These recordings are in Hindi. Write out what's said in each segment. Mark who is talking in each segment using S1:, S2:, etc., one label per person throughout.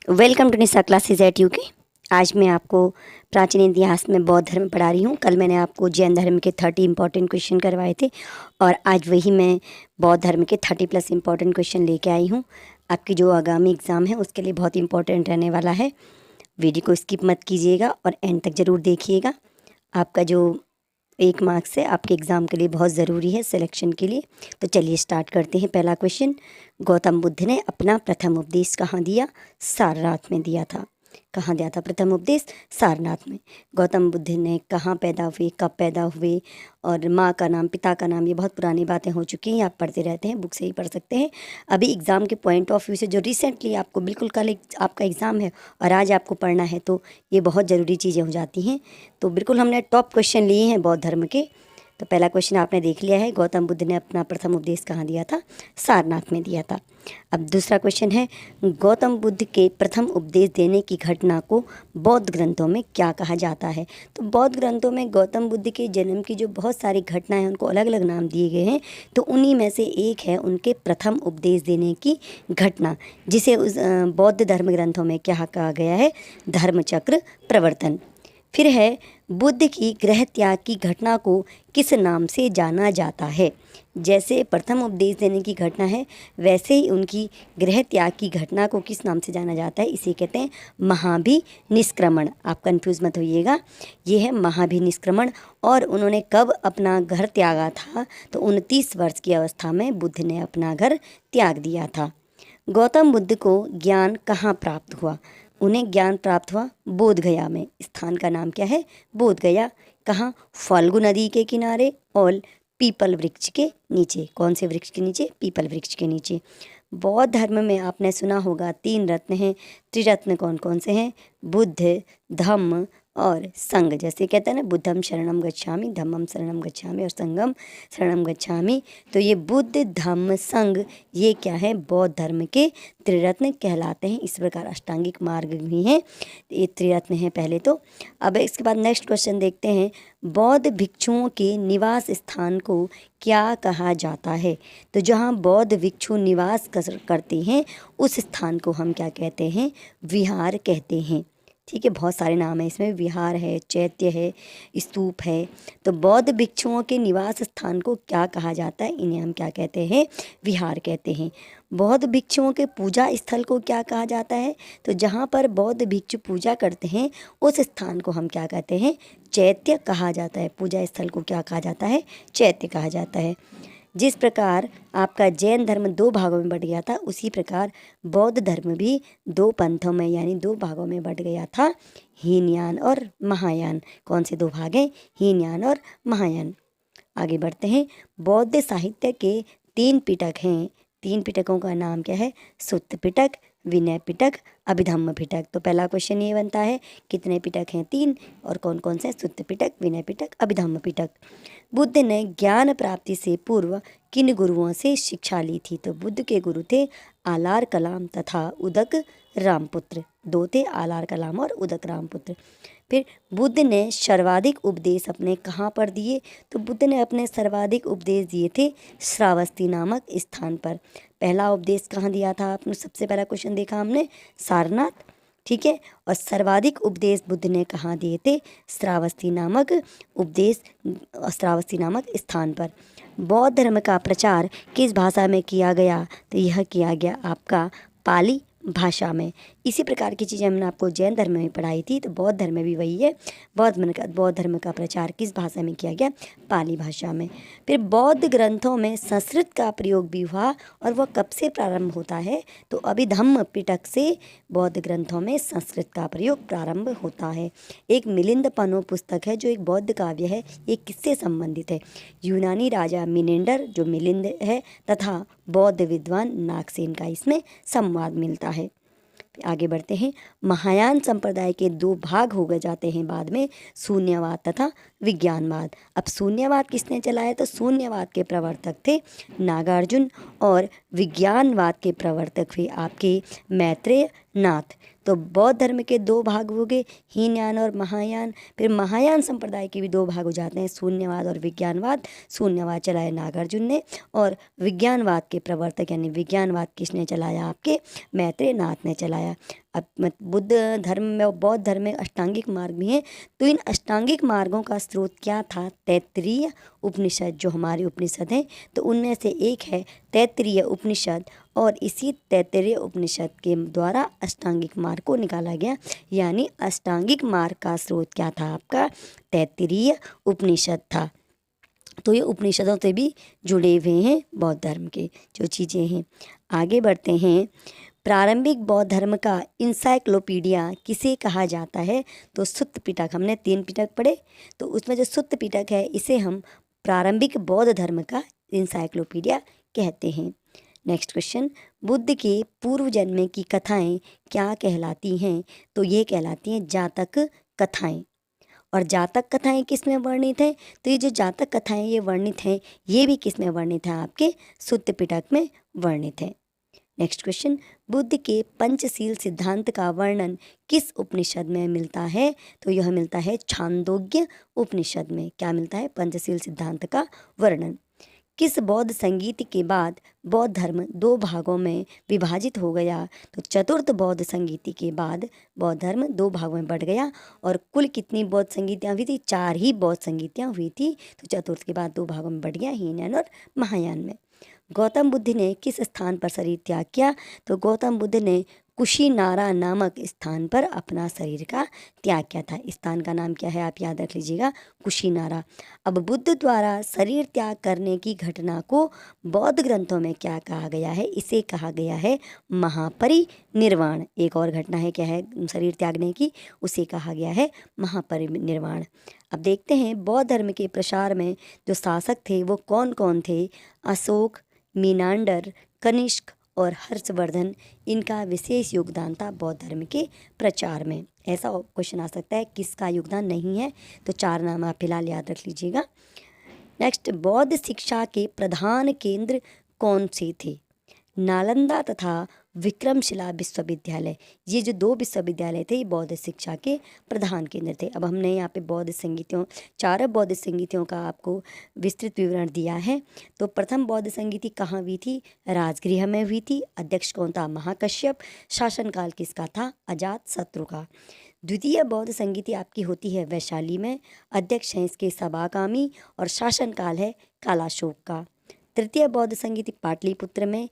S1: Welcome to Nisha classes at UK. आज मैं आपको प्राचीन इतिहास में बौद्ध धर्म पढ़ा रही हूँ। कल मैंने आपको जैन धर्म के 30 इंपॉर्टेंट क्वेश्चन करवाए थे और आज वही मैं बौद्ध धर्म के 30+ इंपॉर्टेंट क्वेश्चन लेके आई हूँ। आपकी जो आगामी एग्ज़ाम है उसके लिए बहुत इंपॉर्टेंट रहने वाला है। वीडियो को स्किप मत कीजिएगा और एंड तक ज़रूर देखिएगा। आपका जो 1 मार्क्स है आपके एग्ज़ाम के लिए बहुत ज़रूरी है सिलेक्शन के लिए। तो चलिए स्टार्ट करते हैं। पहला क्वेश्चन, गौतम बुद्ध ने अपना प्रथम उपदेश कहाँ दिया? सारनाथ में दिया था। कहाँ दिया था प्रथम उपदेश? सारनाथ में। गौतम बुद्ध ने कहाँ पैदा हुए, कब पैदा हुए और माँ का नाम, पिता का नाम, ये बहुत पुरानी बातें हो चुकी हैं। आप पढ़ते रहते हैं, बुक से ही पढ़ सकते हैं। अभी एग्ज़ाम के पॉइंट ऑफ व्यू से जो रिसेंटली आपको बिल्कुल कल आपका एग्ज़ाम है और आज आपको पढ़ना है, तो ये बहुत ज़रूरी चीज़ें हो जाती हैं। तो बिल्कुल हमने टॉप क्वेश्चन लिए हैं बौद्ध धर्म के। तो पहला क्वेश्चन आपने देख लिया है, गौतम बुद्ध ने अपना प्रथम उपदेश कहाँ दिया था? सारनाथ में दिया था। अब दूसरा क्वेश्चन है, गौतम बुद्ध के प्रथम उपदेश देने की घटना को बौद्ध ग्रंथों में क्या कहा जाता है? तो बौद्ध ग्रंथों में गौतम बुद्ध के जन्म की जो बहुत सारी घटनाएं हैं उनको अलग अलग नाम दिए गए हैं। तो उन्हीं में से एक है उनके प्रथम उपदेश देने की घटना, जिसे उस बौद्ध धर्म ग्रंथों में क्या कहा गया है? धर्मचक्र प्रवर्तन। फिर है, बुद्ध की गृह त्याग की घटना को किस नाम से जाना जाता है? जैसे प्रथम उपदेश देने की घटना है, वैसे ही उनकी गृह त्याग की घटना को किस नाम से जाना जाता है? इसे कहते हैं महाभिनिष्क्रमण। आप कंफ्यूज मत होइएगा, ये है महाभिनिष्क्रमण। और उन्होंने कब अपना घर त्यागा था? तो 29 वर्ष की अवस्था में बुद्ध ने अपना घर त्याग दिया था। गौतम बुद्ध को ज्ञान कहाँ प्राप्त हुआ? उन्हें ज्ञान प्राप्त हुआ बोध गया में। स्थान का नाम क्या है? बोध गया। कहाँ? फाल्गु नदी के किनारे और पीपल वृक्ष के नीचे। कौन से वृक्ष के नीचे? पीपल वृक्ष के नीचे। बौद्ध धर्म में आपने सुना होगा 3 रत्न हैं। त्रिरत्न कौन कौन से हैं? बुद्ध, धम्म और संघ। जैसे कहते हैं ना, बुद्धम शरणम गच्छामि, धम्मम शरणम गच्छामि और संघम शरणम गच्छामि। तो ये बुद्ध, धम्म, संघ, ये क्या है? बौद्ध धर्म के त्रिरत्न कहलाते हैं। इस प्रकार अष्टांगिक मार्ग भी हैं, ये त्रिरत्न हैं पहले तो। अब इसके बाद नेक्स्ट क्वेश्चन देखते हैं, बौद्ध भिक्षुओं के निवास स्थान को क्या कहा जाता है? तो जहाँ बौद्ध भिक्षु निवास करते हैं उस स्थान को हम क्या कहते हैं? विहार कहते हैं। ठीक है, बहुत सारे नाम है इसमें, विहार है, चैत्य है, स्तूप है। तो बौद्ध भिक्षुओं के निवास स्थान को क्या कहा जाता है? इन्हें हम क्या कहते हैं? विहार कहते हैं। बौद्ध भिक्षुओं के पूजा स्थल को क्या कहा जाता है? तो जहाँ पर बौद्ध भिक्षु पूजा करते हैं उस स्थान को हम क्या कहते हैं? चैत्य कहा जाता है। पूजा स्थल को क्या कहा जाता है? चैत्य कहा जाता है। जिस प्रकार आपका जैन धर्म 2 भागों में बट गया था, उसी प्रकार बौद्ध धर्म भी 2 पंथों में यानी 2 भागों में बट गया था, हीनयान और महायान। कौन से 2 भाग हैं? हीनयान और महायान। आगे बढ़ते हैं, बौद्ध साहित्य के 3 पिटक हैं। 3 पिटकों का नाम क्या है? सुत्त पिटक, विनय पिटक, अभिधम्म पिटक। तो पहला क्वेश्चन ये बनता है, कितने पिटक हैं? 3। और कौन कौन से? सुत्त पिटक, विनय पिटक, अभिधम्म पिटक। बुद्ध ने ज्ञान प्राप्ति से पूर्व किन गुरुओं से शिक्षा ली थी? तो बुद्ध के गुरु थे आलार कलाम तथा उदक रामपुत्र। 2 थे, आलार कलाम और उदक रामपुत्र। फिर बुद्ध ने सर्वाधिक उपदेश अपने कहाँ पर दिए? तो बुद्ध ने अपने सर्वाधिक उपदेश दिए थे श्रावस्ती नामक स्थान पर। पहला उपदेश कहाँ दिया था? आपने सबसे पहला क्वेश्चन देखा हमने, सारनाथ। ठीक है, और सर्वाधिक उपदेश बुद्ध ने कहाँ दिए थे? श्रावस्ती नामक उपदेश, श्रावस्ती नामक स्थान पर। बौद्ध धर्म का प्रचार किस भाषा में किया गया? तो यह किया गया आपका पाली भाषा में। इसी प्रकार की चीज़ें हमने आपको जैन धर्म में पढ़ाई थी, तो बौद्ध धर्म में भी वही है। बौद्ध धर्म का प्रचार किस भाषा में किया गया? पाली भाषा में। फिर बौद्ध ग्रंथों में संस्कृत का प्रयोग भी हुआ, और वह कब से प्रारंभ होता है? तो अभिधम्म पिटक से बौद्ध ग्रंथों में संस्कृत का प्रयोग प्रारंभ होता है। एक मिलिंद पनो पुस्तक है जो एक बौद्ध काव्य है, ये किससे संबंधित है? यूनानी राजा मिनेंडर जो मिलिंद है तथा बौद्ध विद्वान नागसेन का इसमें संवाद मिलता है। आगे बढ़ते हैं, महायान संप्रदाय के 2 भाग हो गए जाते हैं बाद में, शून्यवाद तथा विज्ञानवाद। अब शून्यवाद किसने चलाया? तो शून्यवाद के प्रवर्तक थे नागार्जुन, और विज्ञानवाद के प्रवर्तक हुए आपके मैत्रेय, नाथ। तो बौद्ध धर्म के दो भाग हो गए, हीनयान और महायान। फिर महायान संप्रदाय के भी दो भाग हो जाते हैं, शून्यवाद और विज्ञानवाद। शून्यवाद चलाया नागार्जुन ने, और विज्ञानवाद के प्रवर्तक यानी विज्ञानवाद किसने चलाया? आपके मैत्रेय नाथ ने चलाया। अब बुद्ध धर्म में और बौद्ध धर्म में अष्टांगिक मार्ग भी हैं। तो इन अष्टांगिक मार्गों का स्रोत क्या था? तैत्तिरीय उपनिषद, जो हमारी उपनिषद हैं, तो उनमें से एक है तैत्तिरीय उपनिषद। और इसी तैत्तिरीय उपनिषद के द्वारा अष्टांगिक मार्ग को निकाला गया। यानी अष्टांगिक मार्ग का स्रोत क्या था? आपका तैत्तिरीय उपनिषद था। तो ये उपनिषदों से भी जुड़े हुए हैं बौद्ध धर्म के जो चीज़ें हैं। आगे बढ़ते हैं। प्रारंभिक बौद्ध धर्म का इंसाइक्लोपीडिया किसे कहा जाता है? तो सुत्त पिटक। हमने 3 पिटक पढ़े, तो उसमें जो सुत्त पिटक है इसे हम प्रारंभिक बौद्ध धर्म का इंसाइक्लोपीडिया कहते हैं। नेक्स्ट क्वेश्चन, बुद्ध के पूर्व जन्म की कथाएं क्या कहलाती हैं? तो ये कहलाती हैं जातक कथाएं। और जातक कथाएं किस में वर्णित हैं? तो ये जो जातक कथाएं ये वर्णित हैं, ये भी किस में वर्णित है? आपके सुत्त पिटक में वर्णित है। नेक्स्ट क्वेश्चन, बुद्ध के पंचशील सिद्धांत का वर्णन किस उपनिषद में मिलता है? तो यह मिलता है छांदोग्य उपनिषद में। क्या मिलता है? पंचशील सिद्धांत का वर्णन। किस बौद्ध संगीत के बाद बौद्ध धर्म 2 भागों में विभाजित हो गया? तो चतुर्थ बौद्ध संगीति के बाद बौद्ध धर्म 2 भागों में बढ़ गया। और कुल कितनी बौद्ध संगीतियाँ हुई थी? 4 ही बौद्ध संगीतियाँ हुई थी। तो चतुर्थ के बाद 2 भागों में बढ़ गया, हीनयान और महायान में। गौतम बुद्ध ने किस स्थान पर शरीर त्याग किया? तो गौतम बुद्ध ने कुशीनारा नामक स्थान पर अपना शरीर का त्याग किया था। स्थान का नाम क्या है? आप याद रख लीजिएगा, कुशीनारा। अब बुद्ध द्वारा शरीर त्याग करने की घटना को बौद्ध ग्रंथों में क्या कहा गया है? इसे कहा गया है महापरिनिर्वाण। एक और घटना है, क्या है? शरीर त्यागने की, उसे कहा गया है महापरिनिर्वाण। अब देखते हैं बौद्ध धर्म के प्रसार में जो शासक थे वो कौन कौन थे? अशोक, मीनांडर, कनिष्क और हर्षवर्धन। इनका विशेष योगदान था बौद्ध धर्म के प्रचार में। ऐसा क्वेश्चन आ सकता है किसका योगदान नहीं है? तो 4 नाम आप फिलहाल याद रख लीजिएगा। नेक्स्ट, बौद्ध शिक्षा के प्रधान केंद्र कौन से थे? नालंदा तथा विक्रमशिला विश्वविद्यालय। ये जो 2 विश्वविद्यालय थे ये बौद्ध शिक्षा के प्रधान केंद्र थे। अब हमने यहाँ पे बौद्ध संगीतियों, 4 बौद्ध संगीतियों का आपको विस्तृत विवरण दिया है। तो प्रथम बौद्ध संगीति कहाँ हुई थी? राजगृह में हुई थी। अध्यक्ष कौन था? महाकश्यप। शासनकाल किसका था? अजात शत्रु का। द्वितीय बौद्ध संगीति आपकी होती है वैशाली में। अध्यक्ष हैं इसके सबाकामी और शासनकाल है कालाशोक का। तृतीय बौद्ध संगीति पाटलिपुत्र में।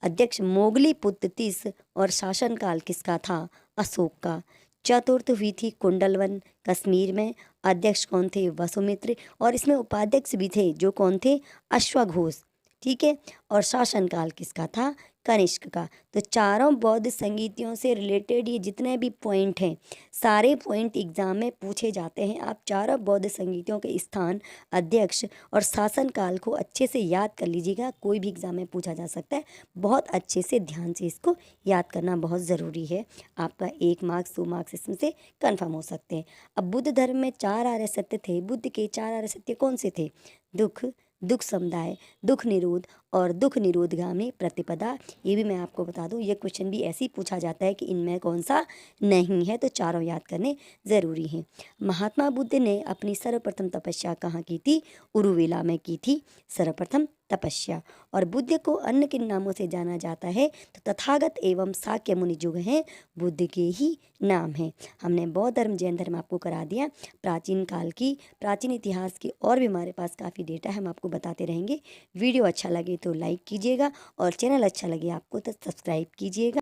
S1: अध्यक्ष मोगली पुत्र तीस और शासनकाल किसका था? अशोक का। चतुर्थ हुई थी कुंडलवन कश्मीर में। अध्यक्ष कौन थे? वसुमित्र। और इसमें उपाध्यक्ष भी थे, जो कौन थे? अश्वघोष। ठीक है। और शासनकाल किसका था? कनिष्क का। तो चारों बौद्ध संगीतियों से रिलेटेड ये जितने भी पॉइंट हैं, सारे पॉइंट एग्जाम में पूछे जाते हैं। आप चारों बौद्ध संगीतियों के स्थान, अध्यक्ष और शासनकाल को अच्छे से याद कर लीजिएगा। कोई भी एग्जाम में पूछा जा सकता है। बहुत अच्छे से ध्यान से इसको याद करना बहुत ज़रूरी है। आपका 1 मार्क्स 2 मार्क्स इसमें से कन्फर्म हो सकते हैं। अब बुद्ध धर्म में 4 आर्य सत्य थे। बुद्ध के 4 आर्य सत्य कौन से थे? दुख, दुख समुदाय, दुख निरोध और दुख निरोधगामी प्रतिपदा। ये भी मैं आपको बता दूं, ये क्वेश्चन भी ऐसे ही पूछा जाता है कि इनमें कौन सा नहीं है, तो चारों याद करने ज़रूरी हैं। महात्मा बुद्ध ने अपनी सर्वप्रथम तपस्या कहाँ की थी? उरुवेला में की थी सर्वप्रथम तपस्या। और बुद्ध को अन्य किन नामों से जाना जाता है? तो तथागत एवं शाक्य मुनि जो हैं बुद्ध के ही नाम हैं। हमने बौद्ध धर्म, जैन धर्म आपको करा दिया। प्राचीन काल की, प्राचीन इतिहास की और भी हमारे पास काफ़ी डेटा है, हम आपको बताते रहेंगे। वीडियो अच्छा लगे तो लाइक कीजिएगा और चैनल अच्छा लगे आपको तो सब्सक्राइब कीजिएगा।